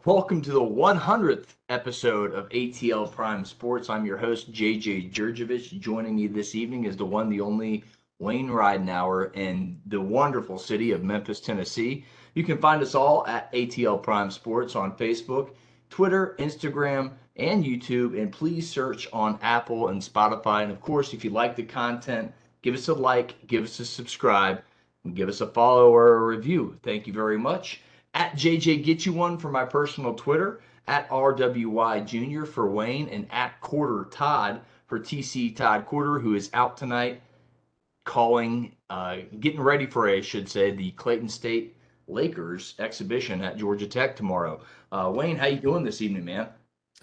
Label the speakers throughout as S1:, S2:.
S1: Welcome to the 100th episode of ATL Prime Sports. I'm your host, Jurjevich. Joining me this evening is the one, the only Wayne Ridenhour in the wonderful city of Memphis, Tennessee. You can find us all at ATL Prime Sports on Facebook, Twitter, Instagram, and YouTube. And please search on Apple and Spotify. And of course, if you like the content, give us a like, give us a subscribe, and give us a follow or a review. Thank you very much. At JJ Get You One for my personal Twitter, at RWY Jr. for Wayne, and at Corder Todd for TC Todd Corder, who is out tonight getting ready for, I should say, the Clayton State Lakers exhibition at Georgia Tech tomorrow. Wayne, how you doing this evening, man?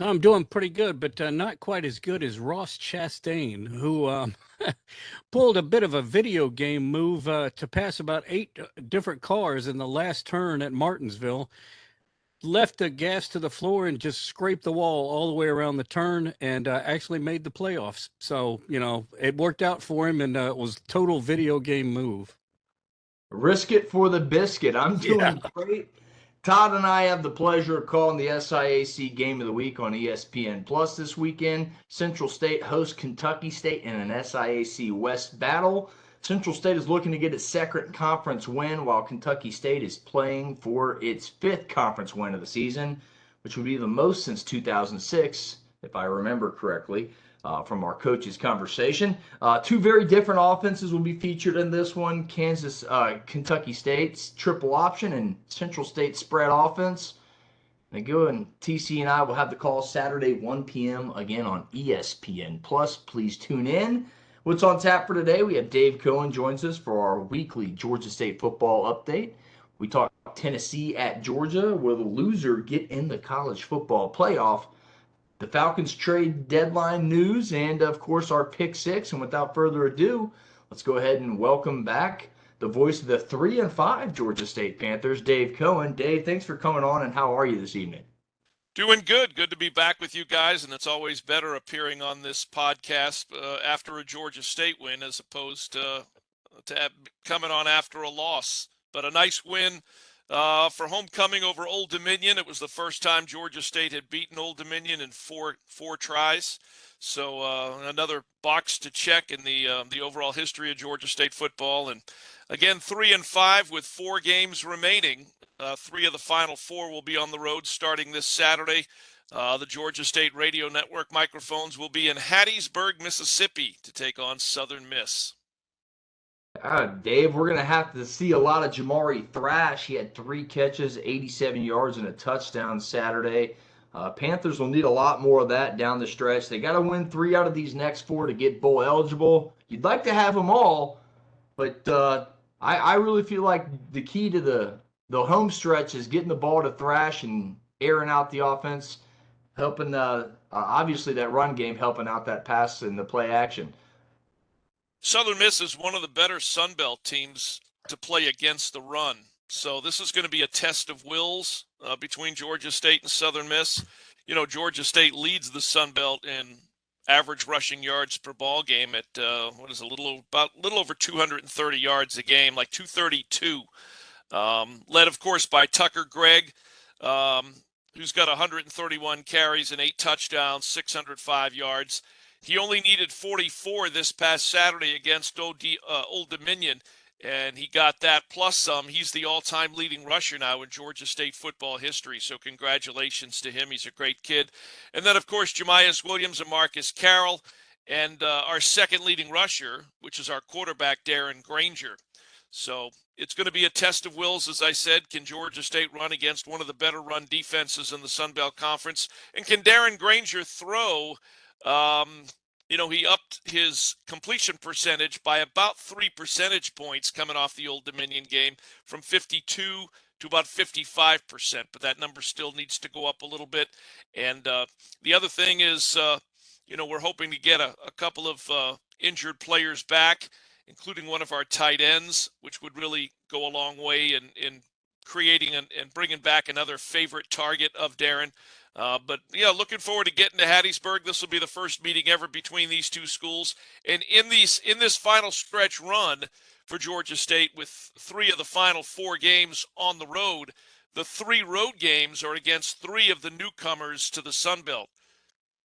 S2: I'm doing pretty good, but not quite as good as Ross Chastain, who pulled a bit of a video game move to pass about eight different cars in the last turn at Martinsville. Left the gas to the floor and just scraped the wall all the way around the turn and actually made the playoffs. So, it worked out for him, and it was total video game move.
S1: Risk it for the biscuit. I'm
S2: Yeah.
S1: doing great. Todd and I have the pleasure of calling the SIAC Game of the Week on ESPN Plus this weekend. Central State hosts Kentucky State in an SIAC West battle. Central State is looking to get its second conference win, while Kentucky State is playing for its fifth conference win of the season, which would be the most since 2006, if I remember correctly. From our coaches' conversation. Two very different offenses will be featured in this one. Kentucky State's triple option and Central State spread offense. And TC and I will have the call Saturday, 1 p.m. again on ESPN Plus. Please tune in. What's on tap for today? We have Dave Cohen joins us for our weekly Georgia State football update. We talk Tennessee at Georgia. Will the loser get in the college football playoff? The Falcons trade deadline news, and of course our pick six. And without further ado, let's go ahead and welcome back the voice of the 3-5 Georgia State Panthers, Dave Cohen. Dave, thanks for coming on, and how are you this evening?
S3: Doing good. Good to be back with you guys, and it's always better appearing on this podcast after a Georgia State win as opposed to coming on after a loss. But a nice win for homecoming over Old Dominion. It was the first time Georgia State had beaten Old Dominion in four tries. So another box to check in the overall history of Georgia State football. And again, 3-5 with 4 games remaining. 3 of the final 4 will be on the road starting this Saturday. The Georgia State Radio Network microphones will be in Hattiesburg, Mississippi, to take on Southern Miss.
S1: Dave, we're going to have to see a lot of Jamari Thrash. He had 3 catches, 87 yards, and a touchdown Saturday. Panthers will need a lot more of that down the stretch. They got to win 3 out of these next 4 to get bowl eligible. You'd like to have them all, but I really feel like the key to the home stretch is getting the ball to Thrash and airing out the offense, helping obviously that run game, helping out that pass and the play action.
S3: Southern Miss is one of the better Sun Belt teams to play against the run. So this is going to be a test of wills between Georgia State and Southern Miss. You know, Georgia State leads the Sun Belt in average rushing yards per ball game at a little over 230 yards a game, like 232. Led, of course, by Tucker Gregg, who's got 131 carries and 8 touchdowns, 605 yards. He only needed 44 this past Saturday against Old Dominion, and he got that plus some. He's the all-time leading rusher now in Georgia State football history, so congratulations to him. He's a great kid. And then, of course, Jamias Williams and Marcus Carroll, and our second leading rusher, which is our quarterback, Darren Granger. So it's going to be a test of wills, as I said. Can Georgia State run against one of the better run defenses in the Sun Belt Conference? And can Darren Granger throw? He upped his completion percentage by about 3 percentage points coming off the Old Dominion game from 52 to about 55%, but that number still needs to go up a little bit. And the other thing is, we're hoping to get a couple of injured players back, including one of our tight ends, which would really go a long way in creating and bringing back another favorite target of Darren. But looking forward to getting to Hattiesburg. This will be the first meeting ever between these two schools. And in this final stretch run for Georgia State, with 3 of the final 4 games on the road, the 3 road games are against 3 of the newcomers to the Sun Belt.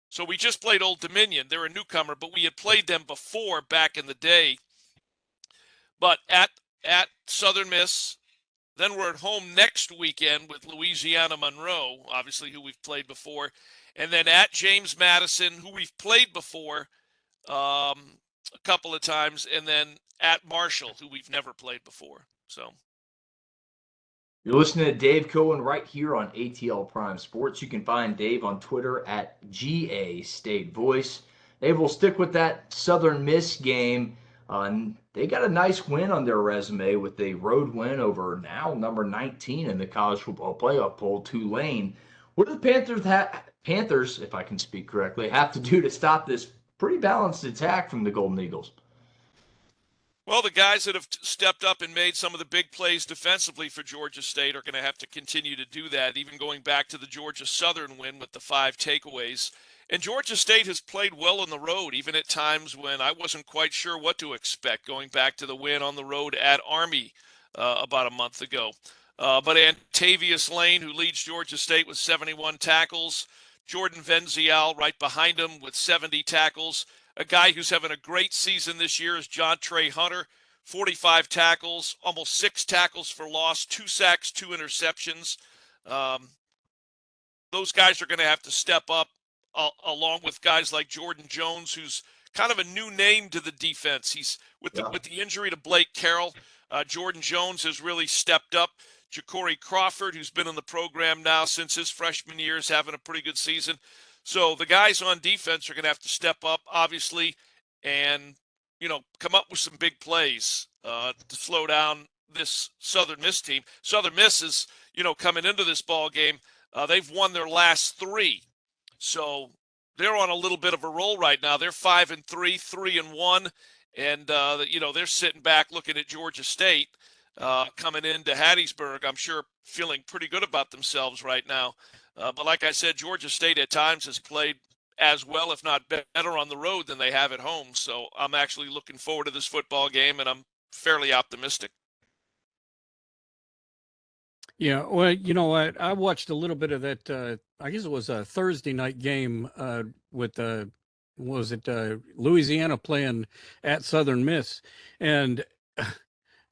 S3: So we just played Old Dominion. They're a newcomer, but we had played them before back in the day. But at Southern Miss, then we're at home next weekend with Louisiana Monroe, obviously who we've played before, and then at James Madison, who we've played before a couple of times, and then at Marshall, who we've never played before. So
S1: you're listening to Dave Cohen right here on ATL Prime Sports. You can find Dave on Twitter at GA State Voice. Dave will stick with that Southern Miss game. They got a nice win on their resume with a road win over now number 19 in the college football playoff poll, Tulane. What do the Panthers, if I can speak correctly, have to do to stop this pretty balanced attack from the Golden Eagles?
S3: Well, the guys that have stepped up and made some of the big plays defensively for Georgia State are going to have to continue to do that, even going back to the Georgia Southern win with the 5 takeaways. And Georgia State has played well on the road, even at times when I wasn't quite sure what to expect, going back to the win on the road at Army about a month ago. But Antavius Lane, who leads Georgia State with 71 tackles, Jordan Venzial right behind him with 70 tackles. A guy who's having a great season this year is John Trey Hunter, 45 tackles, almost 6 tackles for loss, 2 sacks, 2 interceptions. Those guys are going to have to step up along with guys like Jordan Jones, who's kind of a new name to the defense. He's with the injury to Blake Carroll. Jordan Jones has really stepped up. Ja'Cory Crawford, who's been in the program now since his freshman year, is having a pretty good season. So the guys on defense are going to have to step up, obviously, and, come up with some big plays to slow down this Southern Miss team. Southern Miss is, coming into this ball game, they've won their last 3. So they're on a little bit of a roll right now. They're 5-3, 3-1, and they're sitting back looking at Georgia State coming into Hattiesburg. I'm sure feeling pretty good about themselves right now. But like I said, Georgia State at times has played as well, if not better, on the road than they have at home. So I'm actually looking forward to this football game, and I'm fairly optimistic.
S2: Yeah, well, you know what? I watched a little bit of that. I guess it was a Thursday night game with Louisiana playing at Southern Miss, and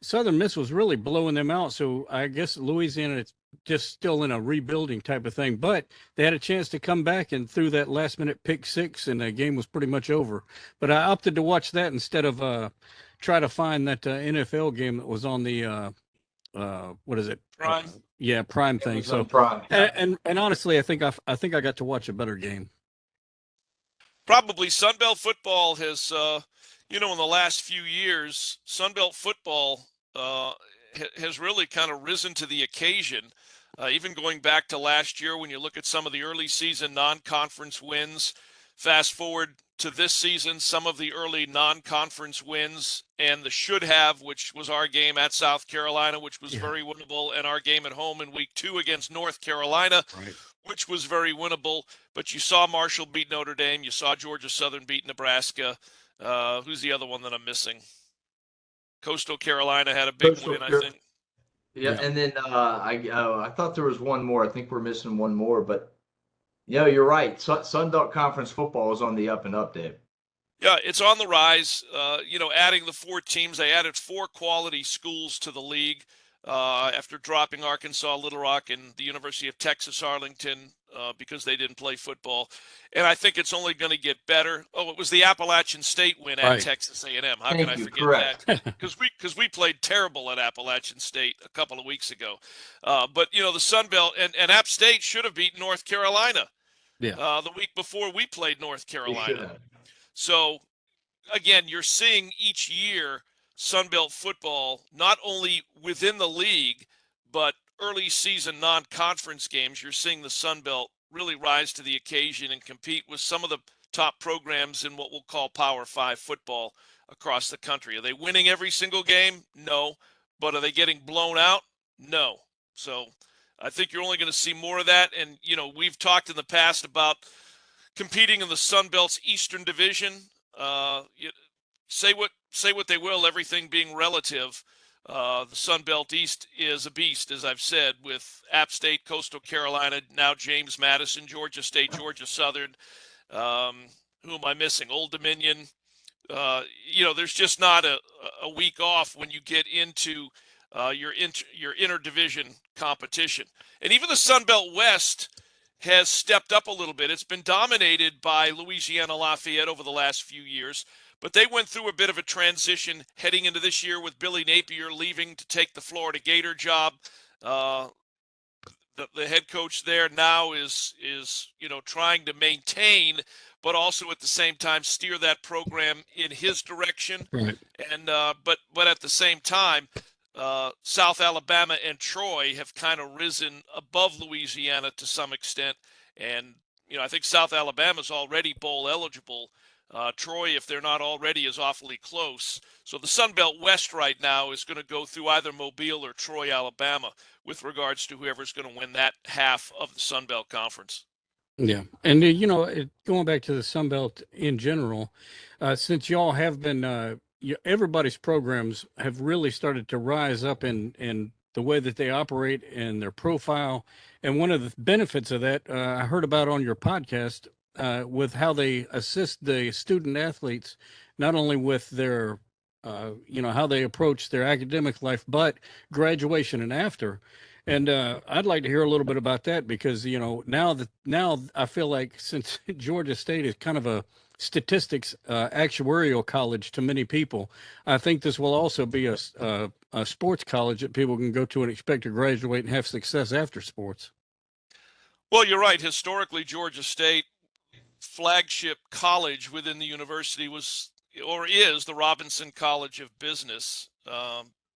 S2: Southern Miss was really blowing them out. So I guess Louisiana is just still in a rebuilding type of thing. But they had a chance to come back and threw that last minute pick 6, and the game was pretty much over. But I opted to watch that instead of try to find that NFL game that was on the what is it?
S3: Prime.
S2: Prime thing. So
S1: Prime.
S2: And honestly, I think I got to watch a better game.
S3: Probably Sunbelt football has, in the last few years, Sunbelt football has really kind of risen to the occasion. Even going back to last year, when you look at some of the early season non-conference wins, fast forward to this season, some of the early non-conference wins, and the should have, which was our game at South Carolina, which was very winnable, and our game at home in week 2 against North Carolina, which was very winnable. But you saw Marshall beat Notre Dame. You saw Georgia Southern beat Nebraska. Who's the other one that I'm missing? Coastal Carolina had a big win, I think.
S1: Yeah, and then I thought there was one more. I think we're missing one more, but you're right. Sun Belt Conference football is on the up and up, Dave.
S3: Yeah, it's on the rise. Adding the 4 teams, they added 4 quality schools to the league after dropping Arkansas, Little Rock, and the University of Texas Arlington because they didn't play football. And I think it's only going to get better. Oh, it was the Appalachian State win at Texas A&M. How can I forget that? Because we played terrible at Appalachian State a couple of weeks ago. But the Sun Belt and App State should have beaten North Carolina. The week before we played North Carolina. So, again, you're seeing each year Sunbelt football, not only within the league, but early season non-conference games, you're seeing the Sunbelt really rise to the occasion and compete with some of the top programs in what we'll call Power 5 football across the country. Are they winning every single game? No. But are they getting blown out? No. So I think you're only going to see more of that. And, we've talked in the past about competing in the Sun Belt's Eastern Division. Say what they will, everything being relative. The Sun Belt East is a beast, as I've said, with App State, Coastal Carolina, now James Madison, Georgia State, Georgia Southern. Who am I missing? Old Dominion. There's just not a week off when you get into your interdivision competition. And even the Sun Belt West has stepped up a little bit. It's been dominated by Louisiana Lafayette over the last few years, but they went through a bit of a transition heading into this year with Billy Napier leaving to take the Florida Gator job. The head coach there now is trying to maintain, but also at the same time steer that program in his direction.
S2: Right.
S3: And but at the same time, South Alabama and Troy have kind of risen above Louisiana to some extent. And I think South Alabama's already bowl eligible. Troy, if they're not already, is awfully close. So the Sun Belt West right now is going to go through either Mobile or Troy, Alabama, with regards to whoever's going to win that half of the Sun Belt Conference.
S2: Yeah. And, going back to the Sun Belt in general, since y'all have been, everybody's programs have really started to rise up in the way that they operate and their profile. And one of the benefits of that, I heard about on your podcast, with how they assist the student athletes, not only with their, how they approach their academic life, but graduation and after. And I'd like to hear a little bit about that because, now I feel like since Georgia State is kind of a statistics actuarial college to many people, I think this will also be a sports college that people can go to and expect to graduate and have success after sports.
S3: Well, you're right. Historically, Georgia State flagship college within the university was or is the Robinson College of Business.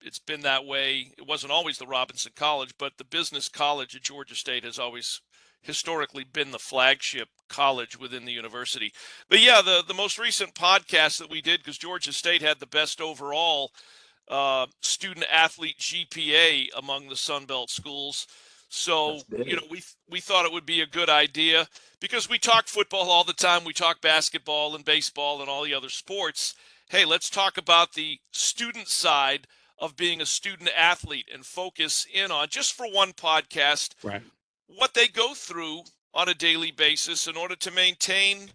S3: It's been that way. It wasn't always the Robinson College, but the business college at Georgia State has always historically been the flagship college within the university. But yeah, the most recent podcast that we did, because Georgia State had the best overall student athlete GPA among the Sun Belt schools. So, we thought it would be a good idea because we talk football all the time. We talk basketball and baseball and all the other sports. Hey, let's talk about the student side of being a student athlete and focus in on, just for one podcast,
S2: right,
S3: what they go through on a daily basis in order to maintain,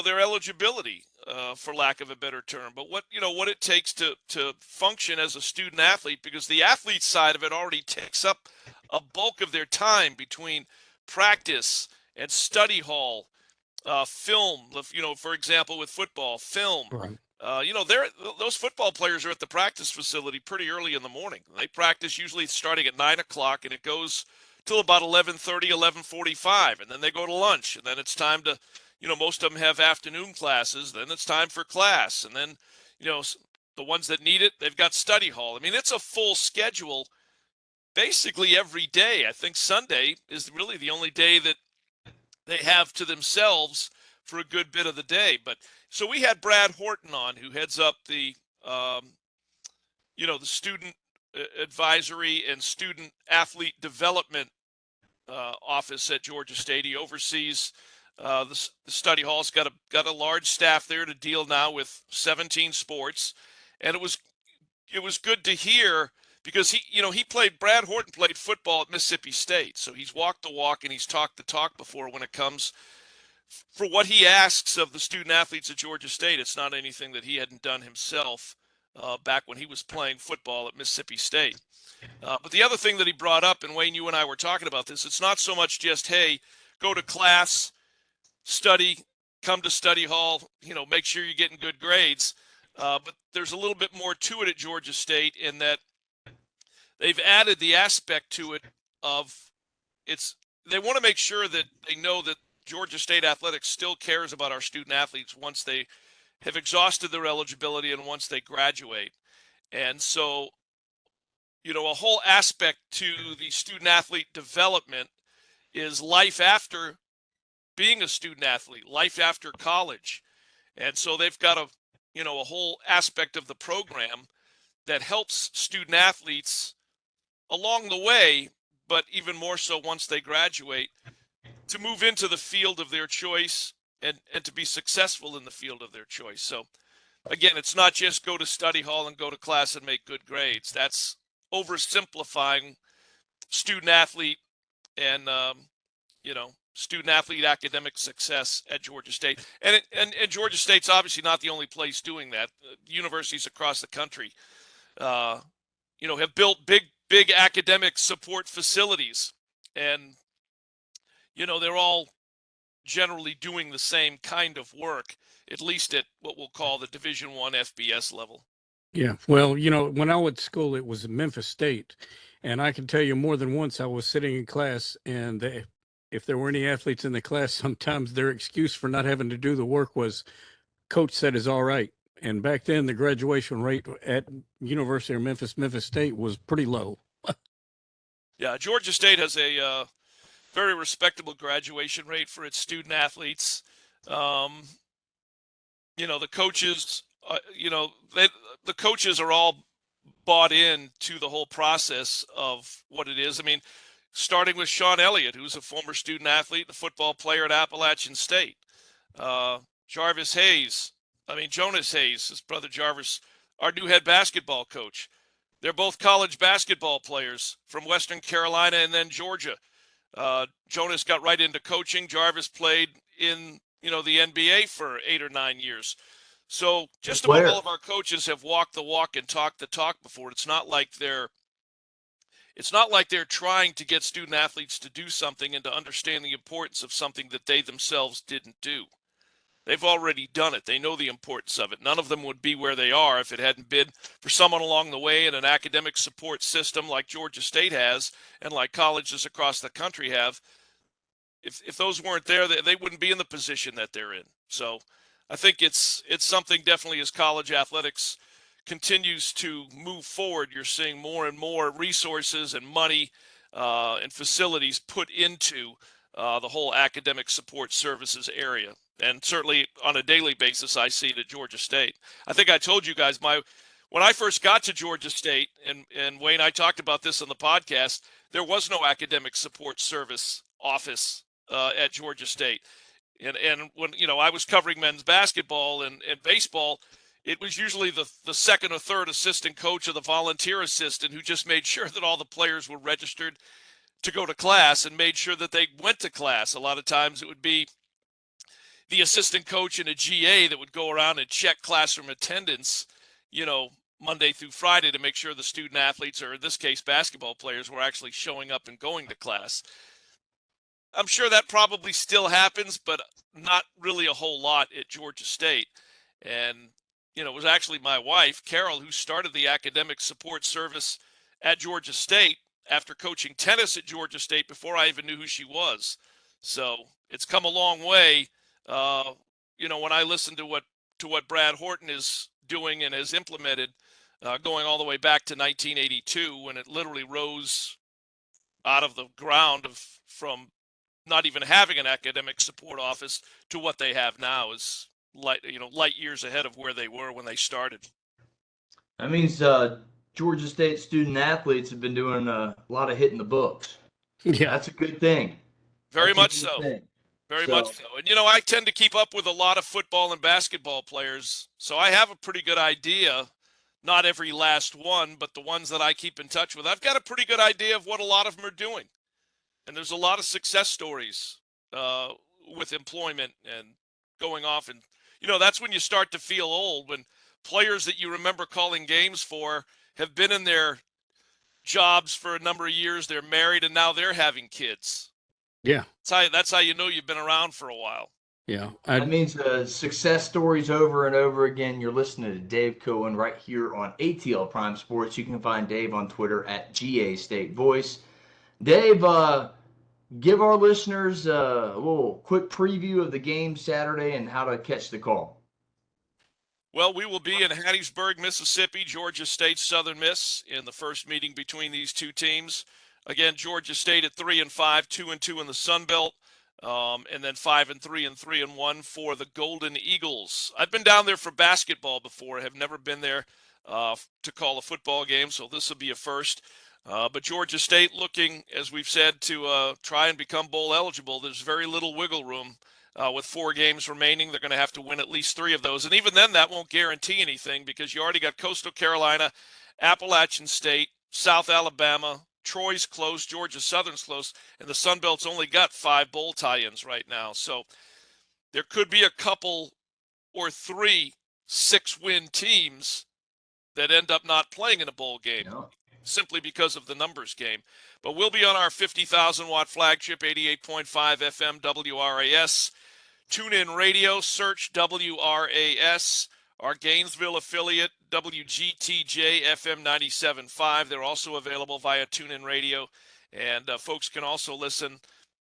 S3: their eligibility, for lack of a better term. But what it takes to function as a student athlete, because the athlete side of it already takes up a bulk of their time between practice and study hall, film, for example, with football, film.
S2: right.
S3: Those football players are at the practice facility pretty early in the morning. They practice usually starting at 9 o'clock, and it goes till about 11:30, 11:45, and then they go to lunch, and then it's time to, most of them have afternoon classes. Then it's time for class, and then, the ones that need it, they've got study hall. I mean, it's a full schedule basically every day. I think Sunday is really the only day that they have to themselves for a good bit of the day. But so we had Brad Horton on, who heads up the student advisory and student athlete development office at Georgia State. He oversees the study hall's got a large staff there to deal now with 17 sports, and it was good to hear because Brad Horton played football at Mississippi State, so he's walked the walk and he's talked the talk before when it comes for what he asks of the student athletes at Georgia State. It's not anything that he hadn't done himself back when he was playing football at Mississippi State. But the other thing that he brought up, and Wayne, you and I were talking about this, it's not so much just, hey, go to class, study, come to study hall, make sure you're getting good grades. But there's a little bit more to it at Georgia State in that they've added the aspect to it of they want to make sure that they know that Georgia State Athletics still cares about our student athletes once they have exhausted their eligibility and once they graduate. And so, a whole aspect to the student athlete development is life after being a student athlete, life after college. And so they've got a whole aspect of the program that helps student athletes along the way, but even more so once they graduate, to move into the field of their choice and to be successful in the field of their choice. So again, it's not just go to study hall and go to class and make good grades. That's oversimplifying student athlete and student athlete academic success at Georgia State. And Georgia State's obviously not the only place doing that. Universities across the country, have built big academic support facilities, and they're all generally doing the same kind of work, at least at what we'll call the Division I FBS level.
S2: Yeah. Well, when I went to school, it was Memphis State. And I can tell you more than once I was sitting in class, and if there were any athletes in the class, sometimes their excuse for not having to do the work was coach said is all right. And back then, the graduation rate at University of Memphis State was pretty low.
S3: Yeah, Georgia State has a very respectable graduation rate for its student athletes. The coaches, the coaches are all bought in to the whole process of what it is. I mean, starting with Sean Elliott, who's a former student athlete, the football player at Appalachian State. Jonas Hayes, his brother Jarvis, our new head basketball coach. They're both college basketball players from Western Carolina and then Georgia. Jonas got right into coaching. Jarvis played in, the NBA for 8 or 9 years. So just about all of our coaches have walked the walk and talked the talk before. It's not like they're trying to get student athletes to do something and to understand the importance of something that they themselves didn't do. They've already done it. They know the importance of it. None of them would be where they are if it hadn't been for someone along the way in an academic support system like Georgia State has and like colleges across the country have. If those weren't there, they wouldn't be in the position that they're in. So I think it's something definitely as college athletics continues to move forward, you're seeing more and more resources and money and facilities put into the whole academic support services area. And certainly on a daily basis, I see it at Georgia State. I think I told you guys when I first got to Georgia State, and Wayne, I talked about this on the podcast, there was no academic support service office at Georgia State. And when, I was covering men's basketball and baseball, it was usually the second or third assistant coach or the volunteer assistant who just made sure that all the players were registered to go to class and made sure that they went to class. A lot of times it would be the assistant coach and a GA that would go around and check classroom attendance, Monday through Friday to make sure the student athletes, or in this case, basketball players, were actually showing up and going to class. I'm sure that probably still happens, but not really a whole lot at Georgia State. And, it was actually my wife, Carol, who started the academic support service at Georgia State after coaching tennis at Georgia State before I even knew who she was. So it's come a long way. When I listen to what Brad Horton is doing and has implemented, going all the way back to 1982, when it literally rose out of the ground from not even having an academic support office to what they have now is light years ahead of where they were when they started.
S1: That means Georgia State student athletes have been doing a lot of hitting the books.
S2: Yeah,
S1: that's a good thing.
S3: Very much so. Very much so. And, I tend to keep up with a lot of football and basketball players, so I have a pretty good idea. Not every last one, but the ones that I keep in touch with, I've got a pretty good idea of what a lot of them are doing. And there's a lot of success stories with employment and going off. And, that's when you start to feel old, when players that you remember calling games for have been in their jobs for a number of years. They're married and now they're having kids.
S2: Yeah.
S3: That's how you know you've been around for a while.
S2: Yeah.
S1: That means success stories over and over again. You're listening to Dave Cohen right here on ATL Prime Sports. You can find Dave on Twitter at GA State Voice. Dave, give our listeners a little quick preview of the game Saturday and how to catch the call.
S3: Well, we will be in Hattiesburg, Mississippi, Georgia State, Southern Miss, in the first meeting between these two teams. Again, Georgia State at 3-5, 2-2 in the Sun Belt, and then 5-3 and 3-1 for the Golden Eagles. I've been down there for basketball before. I have never been there to call a football game, so this will be a first. But Georgia State looking, as we've said, to try and become bowl eligible. There's very little wiggle room With 4 games remaining, they're going to have to win at least 3 of those. And even then, that won't guarantee anything because you already got Coastal Carolina, Appalachian State, South Alabama, Troy's close, Georgia Southern's close, and the Sun Belt's only got 5 bowl tie-ins right now. So there could be a couple or 3 6-win teams that end up not playing in a bowl game simply because of the numbers game. But we'll be on our 50,000-watt flagship 88.5 FM WRAS. TuneIn Radio, search WRAS. Our Gainesville affiliate, WGTJ FM 97.5. They're also available via TuneIn Radio. And folks can also listen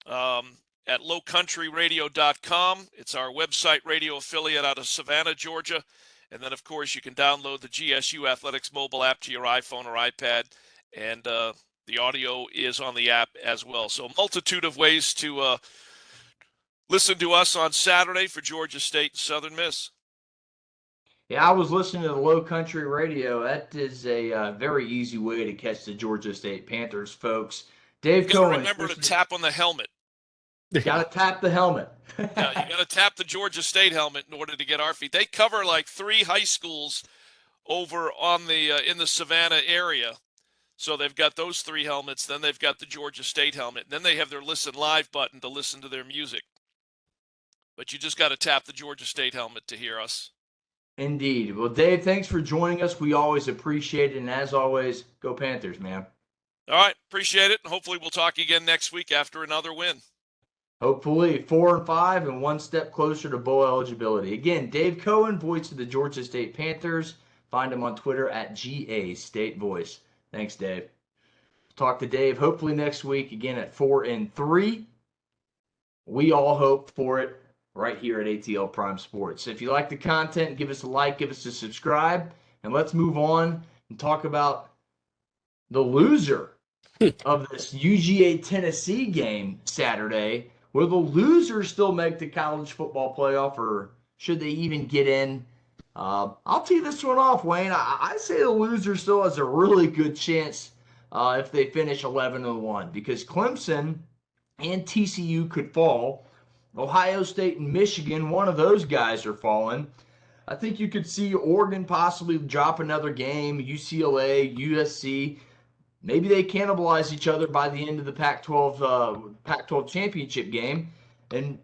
S3: at lowcountryradio.com. It's our website radio affiliate out of Savannah, Georgia. And then, of course, you can download the GSU Athletics mobile app to your iPhone or iPad. And the audio is on the app as well. So a multitude of ways to listen to us on Saturday for Georgia State and Southern Miss.
S1: Yeah, I was listening to the Low Country Radio. That is a very easy way to catch the Georgia State Panthers, folks. Dave Cohen.
S3: Remember to tap on the helmet.
S1: Got to tap the helmet.
S3: Yeah, you got to tap the Georgia State helmet in order to get our feed. They cover like 3 high schools over on the in the Savannah area. So they've got those 3 helmets. Then they've got the Georgia State helmet. And then they have their Listen Live button to listen to their music. But you just got to tap the Georgia State helmet to hear us.
S1: Indeed. Well, Dave, thanks for joining us. We always appreciate it. And as always, go Panthers, man.
S3: All right. Appreciate it. And hopefully we'll talk again next week after another win.
S1: Hopefully 4-5 and 1 step closer to bowl eligibility. Again, Dave Cohen, voice of the Georgia State Panthers. Find him on Twitter at GA State Voice. Thanks, Dave. Talk to Dave hopefully next week again at 4-3. We all hope for it right here at ATL Prime Sports. If you like the content, give us a like, give us a subscribe, and let's move on and talk about the loser of this UGA Tennessee game Saturday. Will the loser still make the college football playoff, or should they even get in? I'll tee this one off, Wayne. I say the loser still has a really good chance if they finish 11-1, because Clemson and TCU could fall. Ohio State and Michigan, one of those guys are falling. I think you could see Oregon possibly drop another game, UCLA, USC. Maybe they cannibalize each other by the end of the Pac-12 championship game. And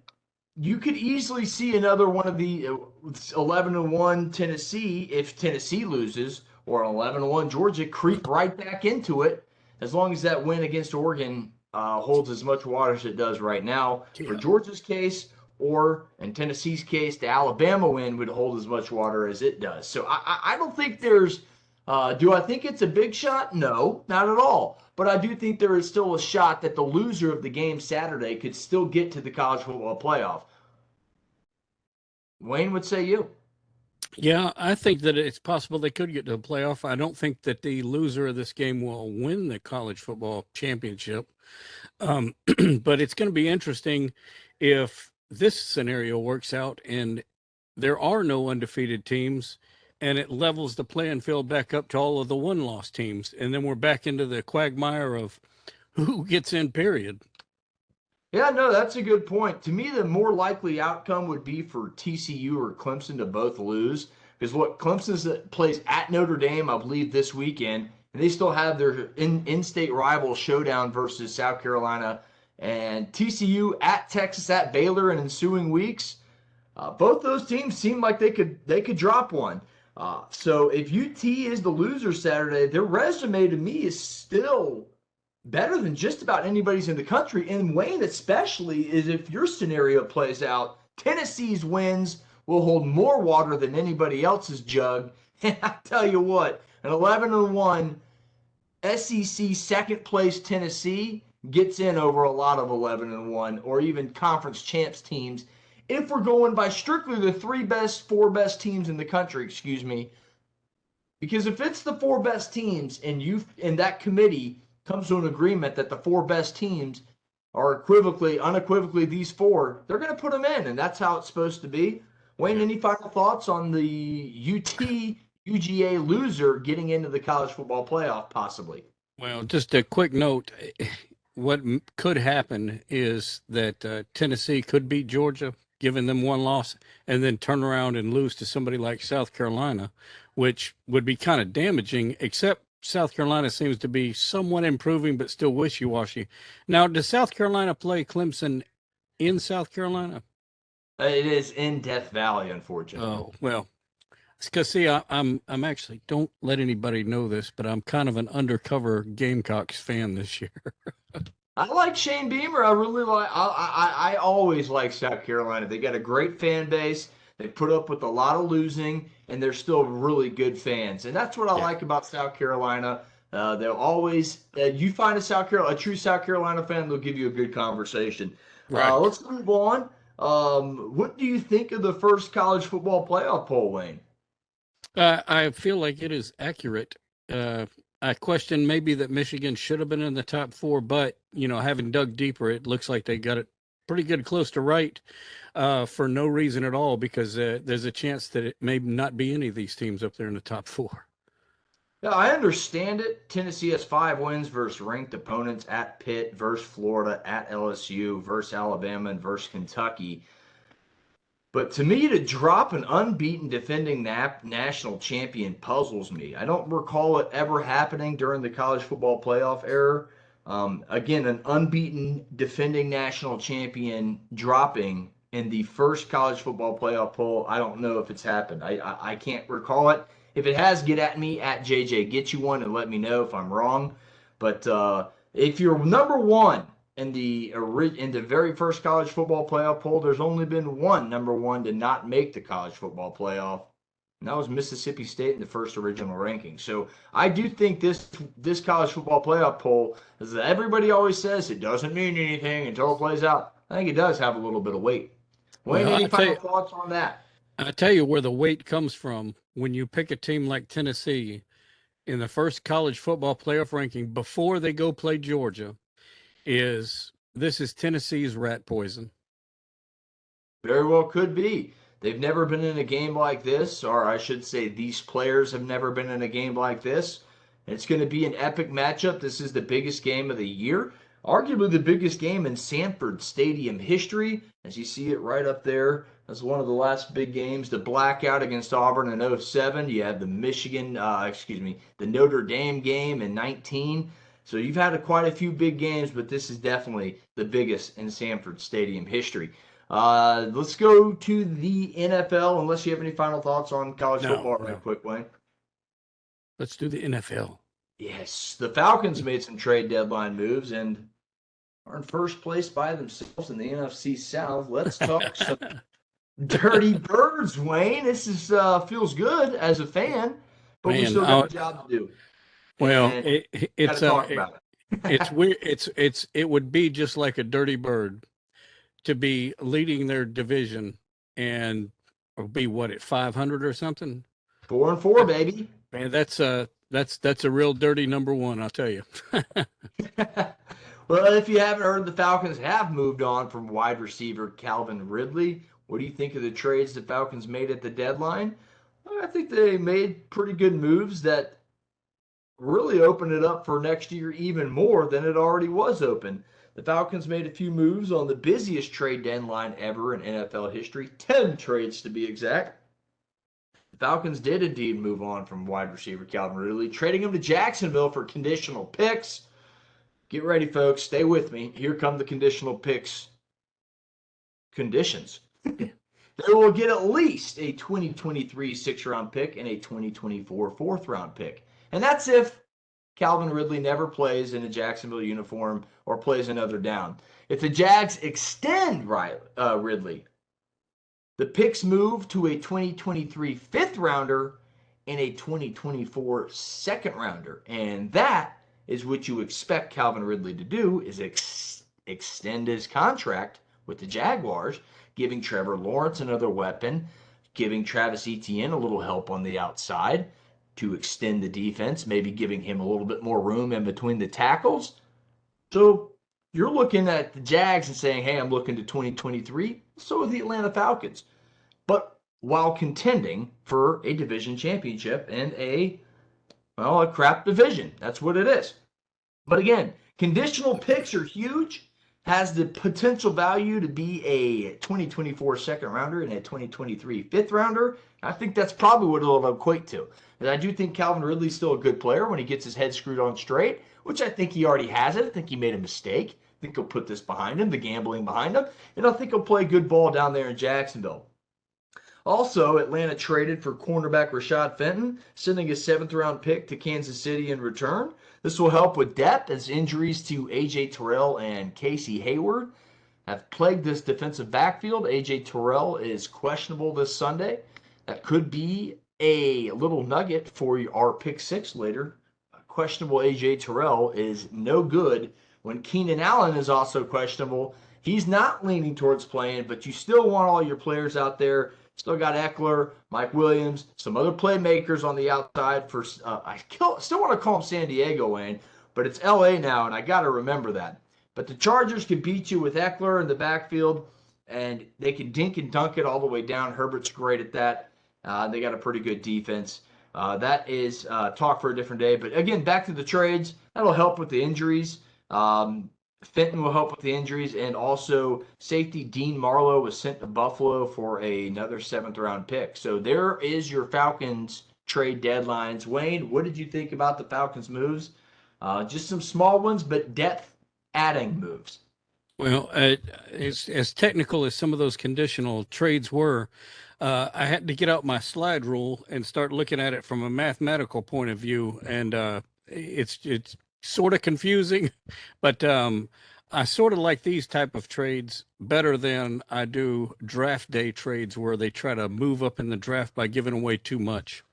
S1: you could easily see another one of the 11-1 Tennessee, if Tennessee loses, or 11-1 Georgia, creep right back into it, as long as that win against Oregon holds as much water as it does right now. Yeah. For Georgia's case, or in Tennessee's case, the Alabama win would hold as much water as it does. So I don't think there's do I think it's a big shot? No, not at all. But I do think there is still a shot that the loser of the game Saturday could still get to the college football playoff. Wayne, would say you?
S2: Yeah, I think that it's possible they could get to the playoff. I don't think that the loser of this game will win the college football championship. But it's going to be interesting if this scenario works out and there are no undefeated teams, and it levels the playing field back up to all of the one-loss teams. And then we're back into the quagmire of who gets in, period.
S1: Yeah, no, that's a good point. To me, the more likely outcome would be for TCU or Clemson to both lose. Because what Clemson plays at Notre Dame, I believe, this weekend, and they still have their in-state rival showdown versus South Carolina. And TCU at Texas, at Baylor in ensuing weeks. Both those teams seem like they could drop one. So if UT is the loser Saturday, their resume to me is still better than just about anybody's in the country. And Wayne, especially, is if your scenario plays out, Tennessee's wins will hold more water than anybody else's jug. And I tell you what, an 11-1 SEC second place Tennessee gets in over a lot of 11-1 or even conference champs teams. If we're going by strictly the four best teams in the country, because if it's the 4 best teams and that committee comes to an agreement that the 4 best teams are unequivocally these 4, they're going to put them in, and that's how it's supposed to be. Wayne, any final thoughts on the UGA loser getting into the college football playoff possibly?
S2: Well, just a quick note. What could happen is that Tennessee could beat Georgia giving them one loss, and then turn around and lose to somebody like South Carolina, which would be kind of damaging, except South Carolina seems to be somewhat improving, but still wishy-washy. Now, does South Carolina play Clemson in South Carolina?
S1: It is in Death Valley, unfortunately.
S2: Oh, well, because see, I'm actually, don't let anybody know this, but I'm kind of an undercover Gamecocks fan this year.
S1: I like Shane Beamer. I really like. I always like South Carolina. They got a great fan base. They put up with a lot of losing, and they're still really good fans. And that's what I like about South Carolina. They'll always you find a true South Carolina fan, they'll give you a good conversation.
S2: Right.
S1: Let's move on. What do you think of the first college football playoff poll, Wayne?
S2: I feel like it is accurate. I question maybe that Michigan should have been in the top 4, but, having dug deeper, it looks like they got it pretty good close to right for no reason at all, because there's a chance that it may not be any of these teams up there in the top 4.
S1: Yeah, I understand it. Tennessee has 5 wins versus ranked opponents at Pitt, versus Florida, at LSU, versus Alabama, and versus Kentucky. But to me, to drop an unbeaten defending national champion puzzles me. I don't recall it ever happening during the college football playoff era. Again, an unbeaten defending national champion dropping in the first college football playoff poll. I don't know if it's happened. I can't recall it. If it has, get at me at JJ Get You One and let me know if I'm wrong. But if you're number 1 in the very first college football playoff poll, there's only been one number 1 to not make the college football playoff, and that was Mississippi State in the first original ranking. So I do think this college football playoff poll, as everybody always says, it doesn't mean anything until it plays out. I think it does have a little bit of weight. Wayne, any final thoughts on that?
S2: I tell you where the weight comes from when you pick a team like Tennessee in the first college football playoff ranking before they go play Georgia. This is Tennessee's rat poison.
S1: Very well could be. They've never been in a game like this, or I should say these players have never been in a game like this. It's going to be an epic matchup. This is the biggest game of the year, arguably the biggest game in Sanford Stadium history, as you see it right up there. That's one of the last big games. The blackout against Auburn in 2007. You have the the Notre Dame game in 2019. So you've had quite a few big games, but this is definitely the biggest in Sanford Stadium history. Let's go to the NFL, unless you have any final thoughts on college football real quick, Wayne.
S2: Let's do the NFL.
S1: Yes, the Falcons made some trade deadline moves and are in first place by themselves in the NFC South. Let's talk some dirty birds, Wayne. This is feels good as a fan, but we still got a job to do.
S2: Well, it's weird. It would be just like a dirty bird to be leading their division and be at 500 or something.
S1: 4-4, baby.
S2: Man, that's a real dirty number 1, I'll tell you.
S1: Well, if you haven't heard, the Falcons have moved on from wide receiver Calvin Ridley. What do you think of the trades the Falcons made at the deadline? I think they made pretty good moves that really opened it up for next year even more than it already was open. The Falcons made a few moves on the busiest trade deadline ever in NFL history, 10 trades to be exact. The Falcons did indeed move on from wide receiver Calvin Ridley, trading him to Jacksonville for conditional picks. Get ready, folks. Stay with me. Here come the conditional picks conditions. They will get at least a 2023 6th-round pick and a 2024 4th-round pick. And that's if Calvin Ridley never plays in a Jacksonville uniform or plays another down. If the Jags extend Ridley, the picks move to a 2023 5th-rounder and a 2024 2nd-rounder. And that is what you expect Calvin Ridley to do, is extend his contract with the Jaguars, giving Trevor Lawrence another weapon, giving Travis Etienne a little help on the outside to extend the defense, maybe giving him a little bit more room in between the tackles. So you're looking at the Jags and saying, hey, I'm looking to 2023. So are the Atlanta Falcons. But while contending for a division championship and a crap division. That's what it is. But again, conditional picks are huge. has the potential value to be a 2024 second rounder and a 2023 fifth rounder. I think that's probably what it'll equate to. And I do think Calvin Ridley's still a good player when he gets his head screwed on straight, which I think he already has it. I think he made a mistake. I think he'll put this behind him, the gambling behind him, and I think he'll play good ball down there in Jacksonville. Also, Atlanta traded for cornerback Rashad Fenton, sending a 7th-round pick to Kansas City in return. This will help with depth as injuries to A.J. Terrell and Casey Hayward have plagued this defensive backfield. A.J. Terrell is questionable this Sunday. That could be a little nugget for our pick 6 later. Questionable A.J. Terrell is no good when Keenan Allen is also questionable. He's not leaning towards playing, but you still want all your players out there. Still got Eckler, Mike Williams, some other playmakers on the outside. For I still want to call them San Diego, Wayne, but it's L.A. now, and I got to remember that. But the Chargers can beat you with Eckler in the backfield, and they can dink and dunk it all the way down. Herbert's great at that. They got a pretty good defense. That is talk for a different day. But again, back to the trades. That'll help with the injuries. Fenton will help with the injuries, and also safety Dean Marlowe was sent to Buffalo for another 7th-round pick. So there is your Falcons trade deadlines. Wayne, what did you think about the Falcons moves? Just some small ones, but depth-adding moves.
S2: Well, as technical as some of those conditional trades were, I had to get out my slide rule and start looking at it from a mathematical point of view, and it's sort of confusing, but I sort of like these type of trades better than I do draft day trades where they try to move up in the draft by giving away too much.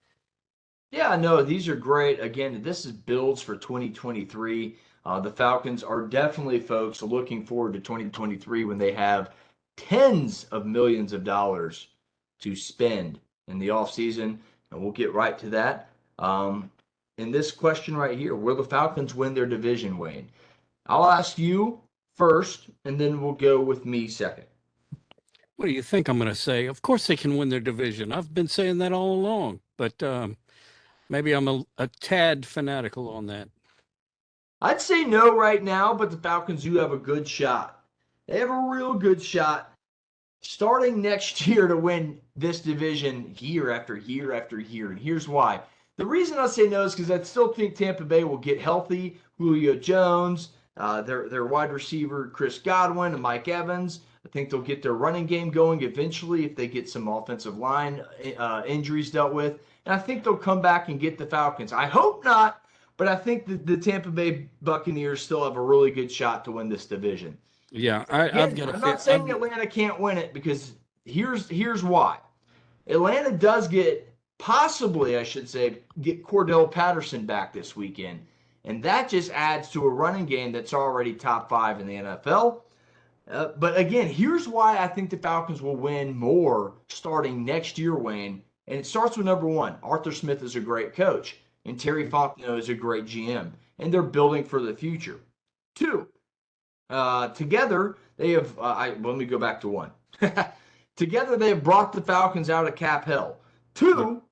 S1: Yeah, no, these are great. Again, this is builds for 2023. The Falcons are definitely, folks, looking forward to 2023 when they have tens of millions of dollars to spend in the offseason, and we'll get right to that. In this question right here, will the Falcons win their division, Wayne? I'll ask you first, and then we'll go with me second.
S2: What do you think I'm going to say? Of course they can win their division. I've been saying that all along, but maybe I'm a tad fanatical on that.
S1: I'd say no right now, but the Falcons do have a good shot. They have a real good shot starting next year to win this division year after year after year, and here's why. The reason I say no is because I still think Tampa Bay will get healthy. Julio Jones, their wide receiver Chris Godwin and Mike Evans. I think they'll get their running game going eventually if they get some offensive line injuries dealt with. And I think they'll come back and get the Falcons. I hope not, but I think the Tampa Bay Buccaneers still have a really good shot to win this division.
S2: Yeah,
S1: I'm not saying Atlanta can't win it, because here's why. Atlanta does possibly, I should say, get Cordell Patterson back this weekend. And that just adds to a running game that's already top 5 in the NFL. But again, here's why I think the Falcons will win more starting next year, Wayne. And it starts with number 1. Arthur Smith is a great coach, and Terry Fontenot is a great GM. And they're building for the future. 2, together they have, let me go back to 1. Together they have brought the Falcons out of cap hell. 2,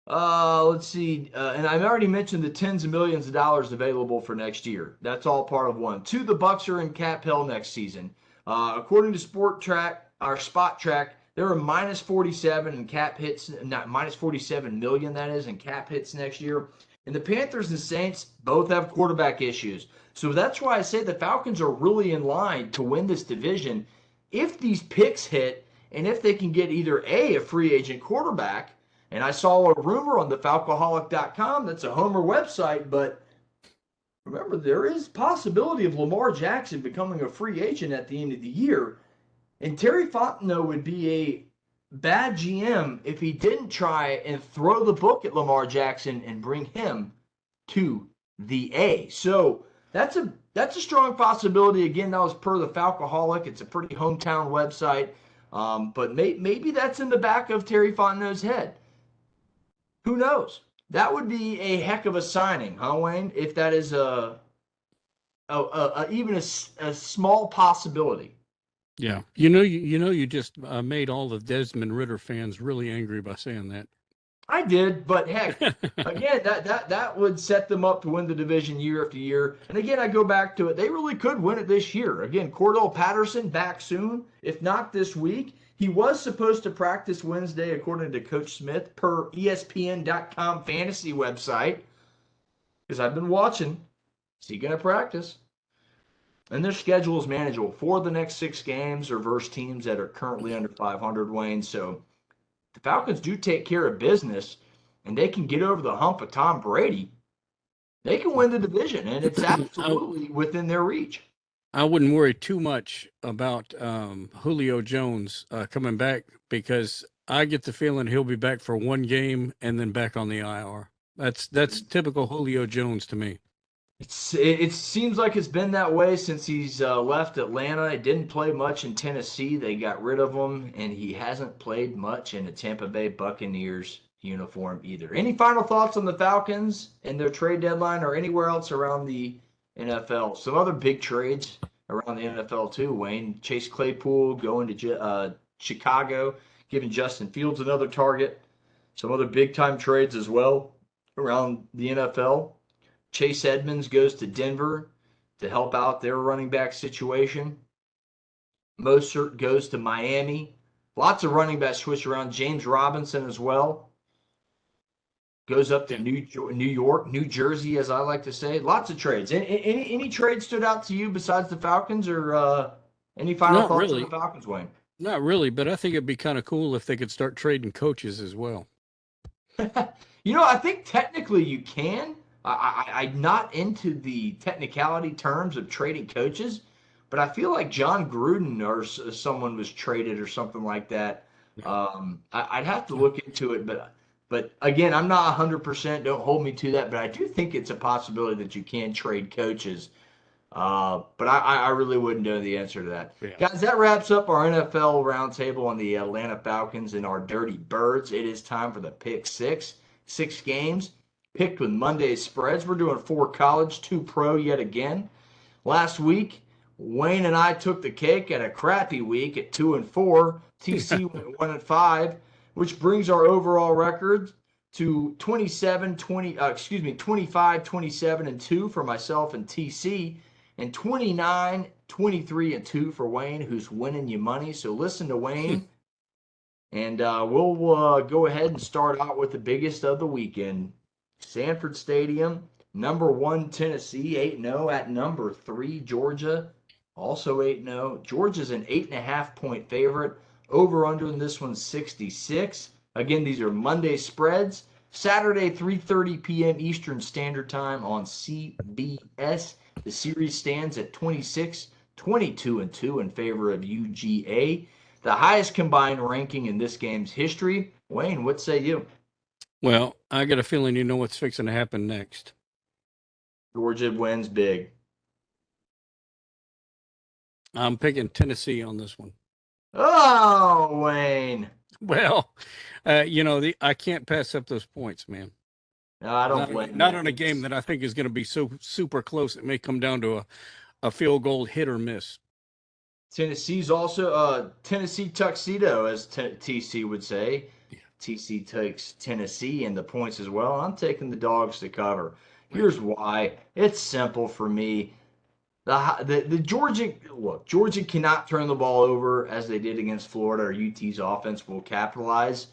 S1: let's see, and I've already mentioned the tens of millions of dollars available for next year. That's all part of 1. 2, the Bucs are in cap hell next season. According to Spot Track, there are minus 47 in cap hits, not minus 47 million, that is, in cap hits next year. And the Panthers and Saints both have quarterback issues. So that's why I say the Falcons are really in line to win this division if these picks hit, and if they can get either a free agent quarterback. And I saw a rumor on the Falcoholic.com. That's a Homer website, but remember, there is possibility of Lamar Jackson becoming a free agent at the end of the year. And Terry Fontenot would be a bad GM if he didn't try and throw the book at Lamar Jackson and bring him to the A. So that's a strong possibility. Again, that was per the Falcoholic. It's a pretty hometown website. But maybe that's in the back of Terry Fontenot's head. Who knows? That would be a heck of a signing, huh, Wayne? If that is even a small possibility.
S2: Yeah, you just made all the Desmond Ridder fans really angry by saying that.
S1: I did, but heck, again, that would set them up to win the division year after year. And again, I go back to it. They really could win it this year. Again, Cordell Patterson back soon, if not this week. He was supposed to practice Wednesday, according to Coach Smith, per ESPN.com fantasy website. Because I've been watching. Is he going to practice? And their schedule is manageable. 4 of the next 6 games are versus teams that are currently under 500, Wayne. So the Falcons do take care of business, and they can get over the hump of Tom Brady. They can win the division, and it's absolutely within their reach.
S2: I wouldn't worry too much about Julio Jones coming back, because I get the feeling he'll be back for one game and then back on the IR. That's typical Julio Jones to me.
S1: It seems like it's been that way since he's left Atlanta. He didn't play much in Tennessee. They got rid of him, and he hasn't played much in a Tampa Bay Buccaneers uniform either. Any final thoughts on the Falcons and their trade deadline, or anywhere else around the NFL? Some other big trades around the NFL too, Wayne. Chase Claypool going to Chicago, giving Justin Fields another target. Some other big-time trades as well around the NFL. Chase Edmonds goes to Denver to help out their running back situation. Mostert goes to Miami. Lots of running backs switch around. James Robinson as well goes up to New York, New Jersey, as I like to say. Lots of trades. Any trades stood out to you besides the Falcons, or any final thoughts on the Falcons, Wayne?
S2: Not really, but I think it'd be kind of cool if they could start trading coaches as well.
S1: I think technically you can. I'm not into the technicality terms of trading coaches, but I feel like John Gruden or someone was traded or something like that. I'd have to look into it, but again, I'm not 100%. Don't hold me to that, but I do think it's a possibility that you can trade coaches. But I really wouldn't know the answer to that. Yeah. Guys, that wraps up our NFL roundtable on the Atlanta Falcons and our Dirty Birds. It is time for the Pick Six. 6 games picked with Monday's spreads. We're doing 4 college, 2 pro yet again. Last week, Wayne and I took the cake at a crappy week at 2-4. TC went 1-5, which brings our overall record to 25, 27-2 for myself and TC, and 29, 23-2 for Wayne, who's winning you money. So listen to Wayne, and we'll go ahead and start out with the biggest of the weekend. Sanford Stadium, number 1 Tennessee, 8-0 at number 3 Georgia, also 8-0. Georgia's an 8.5-point favorite. Over under in this one, 66. Again, these are Monday spreads. Saturday, 3:30 p.m. Eastern Standard Time on CBS. The series stands at 26, 22-2 in favor of UGA. The highest combined ranking in this game's history. Wayne, what say you?
S2: Well, I got a feeling you know what's fixing to happen next.
S1: Georgia wins big.
S2: I'm picking Tennessee on this one.
S1: Oh, Wayne.
S2: Well, I can't pass up those points, man.
S1: No, I don't blame you.
S2: Not on a game that I think is going to be so super close. It may come down to a field goal hit or miss.
S1: Tennessee's also Tennessee tuxedo, as TC would say. Yeah. TC takes Tennessee and the points as well. I'm taking the dogs to cover. Here's why. It's simple for me. The Georgia cannot turn the ball over as they did against Florida, or UT's offense will capitalize.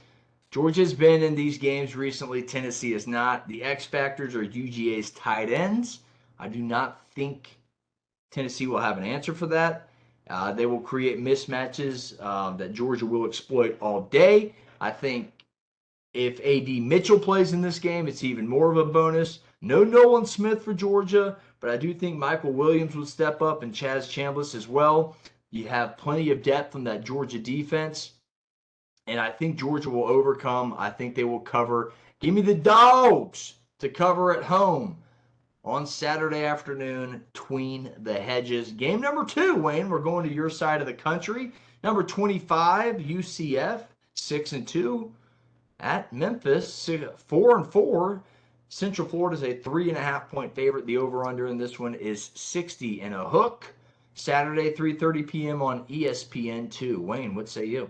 S1: Georgia's been in these games recently. Tennessee is not. The X factors are UGA's tight ends. I do not think Tennessee will have an answer for that. They will create mismatches that Georgia will exploit all day. I think if A.D. Mitchell plays in this game, it's even more of a bonus. No Nolan Smith for Georgia, but I do think Michael Williams would step up and Chaz Chambliss as well. You have plenty of depth on that Georgia defense, and I think Georgia will overcome. I think they will cover. Give me the dogs to cover at home on Saturday afternoon, tween the hedges. Game number 2, Wayne, we're going to your side of the country. Number 25, UCF, 6-2 at Memphis, 4-4. Central Florida is a 3.5-point favorite. The over-under in this one is 60 and a hook. Saturday, 3:30 p.m. on ESPN2. Wayne, what say you?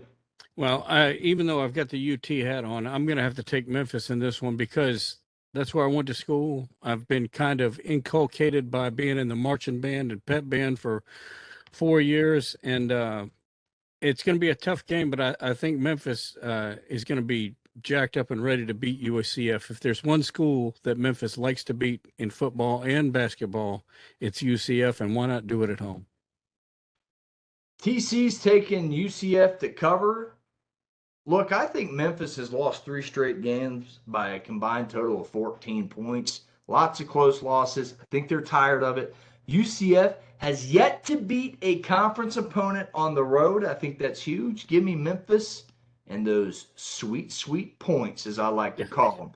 S2: Well, even though I've got the UT hat on, I'm going to have to take Memphis in this one because that's where I went to school. I've been kind of inculcated by being in the marching band and pep band for 4 years, and it's going to be a tough game. But I think Memphis is going to be jacked up and ready to beat UCF. If there's one school that Memphis likes to beat in football and basketball, it's UCF, and why not do it at home?
S1: TC's taking UCF to cover. Look, I think Memphis has lost 3 straight games by a combined total of 14 points. Lots of close losses. I think they're tired of it. UCF has yet to beat a conference opponent on the road. I think that's huge. Give me Memphis and those sweet, sweet points, as I like to call them.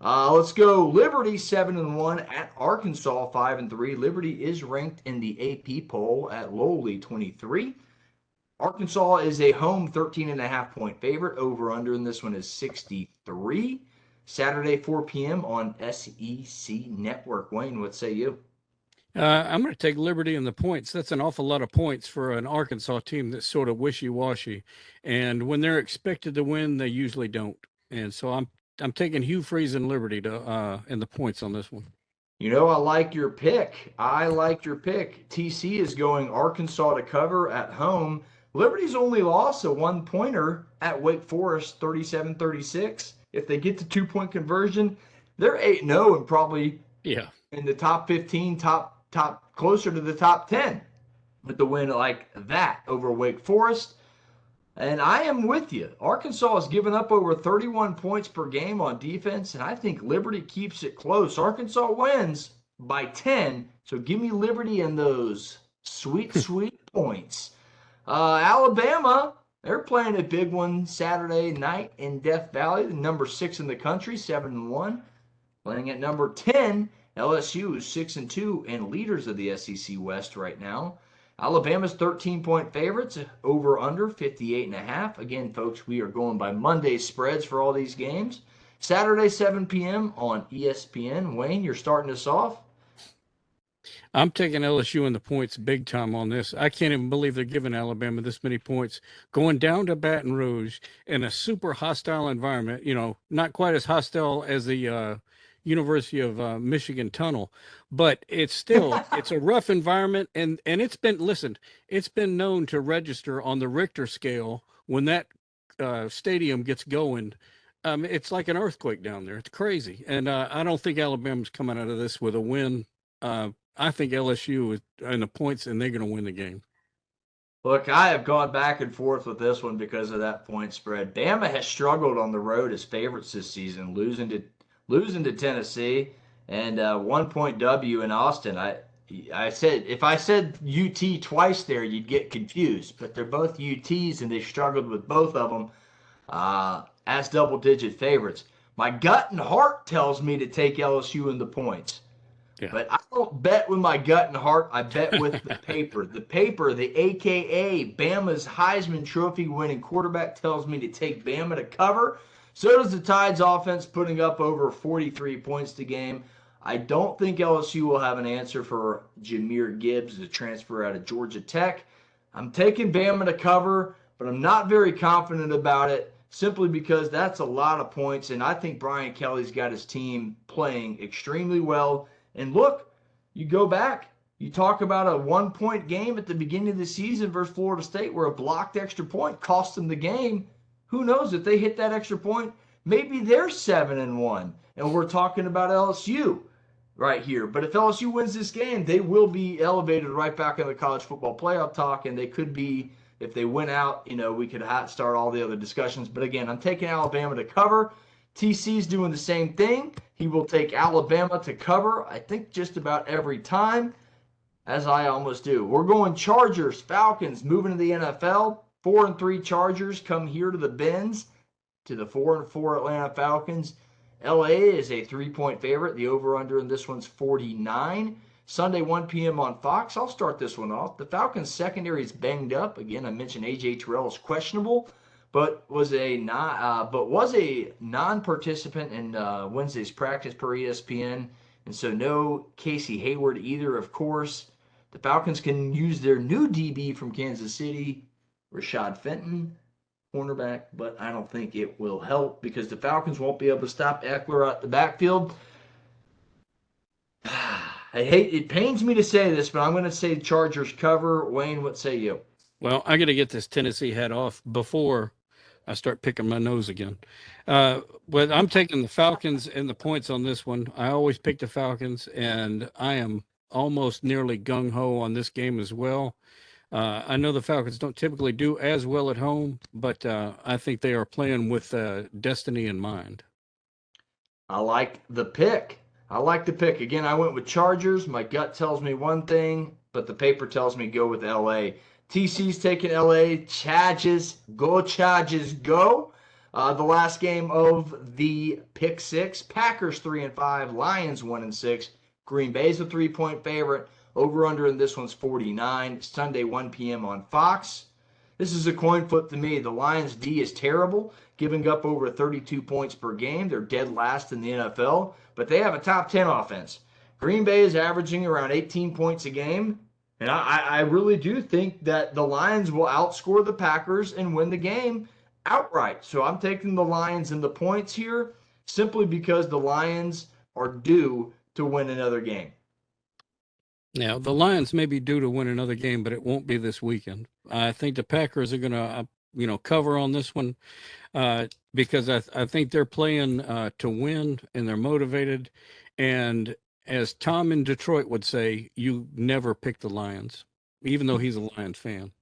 S1: Let's go Liberty 7-1 at Arkansas 5-3. Liberty is ranked in the AP poll at lowly 23. Arkansas is a home 13.5-point favorite. Over-under in this one is 63. Saturday, 4 p.m. on SEC Network. Wayne, what say you?
S2: I'm going to take Liberty in the points. That's an awful lot of points for an Arkansas team that's sort of wishy-washy. And when they're expected to win, they usually don't. And so I'm taking Hugh Freeze and Liberty to in the points on this one.
S1: You know, I like your pick. TC is going Arkansas to cover at home. Liberty's only lost a 1-pointer at Wake Forest, 37-36. If they get the 2-point conversion, they're 8-0 and probably in the top 15, top closer to the top 10 with the win like that over Wake Forest. And I am with you. Arkansas has given up over 31 points per game on defense, and I think Liberty keeps it close. Arkansas wins by 10, so give me Liberty and those sweet, sweet points. Alabama, they're playing a big one Saturday night in Death Valley, number 6 in the country, 7-1. Playing at number 10, LSU is 6-2 and leaders of the SEC West right now. Alabama's 13-point favorites, over under 58.5. Again, folks, we are going by Monday spreads for all these games. Saturday, 7 p.m. on ESPN. Wayne, you're starting us off.
S2: I'm taking LSU in the points big time on this. I can't even believe they're giving Alabama this many points. Going down to Baton Rouge in a super hostile environment, not quite as hostile as the University of Michigan tunnel, but it's a rough environment. And it's been known to register on the Richter scale when that stadium gets going. It's like an earthquake down there. It's crazy. And I don't think Alabama's coming out of this with a win. I think LSU is in the points, and they're going to win the game.
S1: Look, I have gone back and forth with this one because of that point spread. Bama has struggled on the road as favorites this season, losing to Tennessee, and 1-point W in Austin. I said if I said UT twice there, you'd get confused, but they're both UTs, and they struggled with both of them as double-digit favorites. My gut and heart tells me to take LSU in the points. Yeah. But I don't bet with my gut and heart. I bet with the paper. The paper, the AKA Bama's Heisman Trophy winning quarterback, tells me to take Bama to cover. So does the Tide's offense, putting up over 43 points a game. I don't think LSU will have an answer for Jahmyr Gibbs, the transfer out of Georgia Tech. I'm taking Bama to cover, but I'm not very confident about it simply because that's a lot of points, and I think Brian Kelly's got his team playing extremely well. And look, you go back, you talk about a 1-point game at the beginning of the season versus Florida State where a blocked extra point cost them the game. Who knows if they hit that extra point, maybe they're 7-1. And we're talking about LSU right here. But if LSU wins this game, they will be elevated right back in the college football playoff talk, and they could be, if they win out, we could start all the other discussions. But again, I'm taking Alabama to cover. TC's doing the same thing. He will take Alabama to cover, I think, just about every time, as I almost do. We're going Chargers, Falcons, moving to the NFL. 4-3 Chargers come here to the Benz, to the 4-4 Atlanta Falcons. LA is a 3-point favorite. The over-under in this one's 49. Sunday, 1 p.m. on Fox. I'll start this one off. The Falcons secondary is banged up. Again, I mentioned A.J. Terrell is questionable, but was a non-participant in Wednesday's practice per ESPN, and so no Casey Hayward either, of course. The Falcons can use their new DB from Kansas City, Rashad Fenton. cornerback, but I don't think it will help because the Falcons won't be able to stop Eckler at the backfield. It pains me to say this, but I'm going to say Chargers cover. Wayne, what say you?
S2: Well, I got to get this Tennessee hat off before I start picking my nose again. But I'm taking the Falcons and the points on this one. I always pick the Falcons, and I am almost nearly gung-ho on this game as well. I know the Falcons don't typically do as well at home, but I think they are playing with destiny in mind.
S1: I like the pick. Again, I went with Chargers. My gut tells me one thing, but the paper tells me go with LA. TC's taking LA. Chargers, go Chargers, go. The last game of the pick six, Packers 3-5, Lions 1-6. Green Bay's a 3-point favorite. Over under in this one's 49. Sunday 1 p.m. on Fox. This is a coin flip to me. The Lions D is terrible, giving up over 32 points per game. They're dead last in the NFL, but they have a top 10 offense. Green Bay is averaging around 18 points a game, and I really do think that the Lions will outscore the Packers and win the game outright. So I'm taking the Lions and the points here simply because the Lions are due to win another game.
S2: Now, the Lions may be due to win another game, but it won't be this weekend. I think the Packers are going to, cover on this one because I think they're playing to win and they're motivated. And as Tom in Detroit would say, you never pick the Lions, even though he's a Lions fan.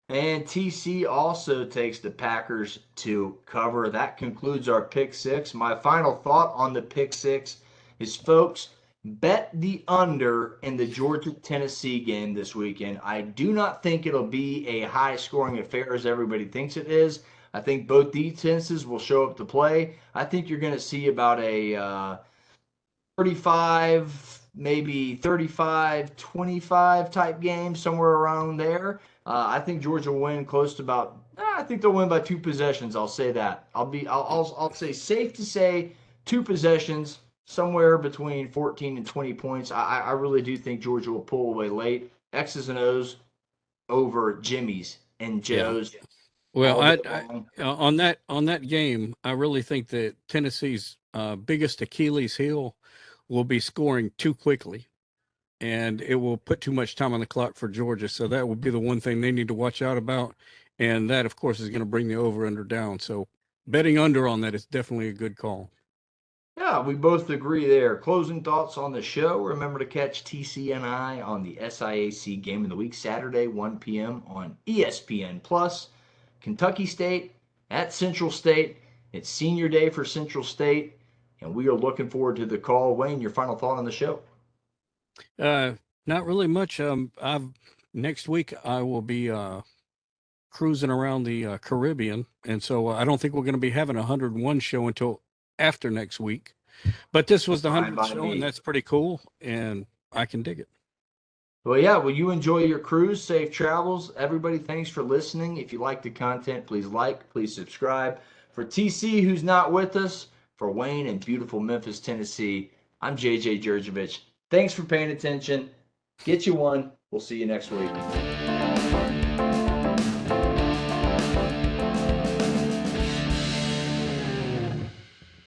S1: And TC also takes the Packers to cover. That concludes our pick six. My final thought on the pick six is, folks, bet the under in the Georgia-Tennessee game this weekend. I do not think it'll be a high-scoring affair as everybody thinks it is. I think both defenses will show up to play. I think you're going to see about a 35, maybe 35-25 type game, somewhere around there. I think Georgia will win close to about, I think they'll win by 2 possessions. I'll say that. I'll say safe to say 2 possessions, somewhere between 14 and 20 points. I really do think Georgia will pull away late. X's and O's over Jimmy's and Joe's.
S2: Yeah. Well, on that game, I really think that Tennessee's biggest Achilles heel will be scoring too quickly, and it will put too much time on the clock for Georgia. So that would be the one thing they need to watch out about, and that, of course, is going to bring the over-under down. So betting under on that is definitely a good call.
S1: Yeah, we both agree there. Closing thoughts on the show. Remember to catch TC and I on the SIAC Game of the Week, Saturday, 1 p.m. on ESPN+. Kentucky State at Central State. It's senior day for Central State, and we are looking forward to the call. Wayne, your final thought on the show?
S2: Not really much. Next week I will be cruising around the Caribbean, and so I don't think we're going to be having a 101 show until after next week. But this was the 100th show, and that's pretty cool, and I can dig it.
S1: Well, yeah, well, you enjoy your cruise. Safe travels. Everybody, thanks for listening. If you like the content, please like, please subscribe. For TC, who's not with us, for Wayne in beautiful Memphis, Tennessee, I'm JJ Jurjevich. Thanks for paying attention. Get you one. We'll see you next week.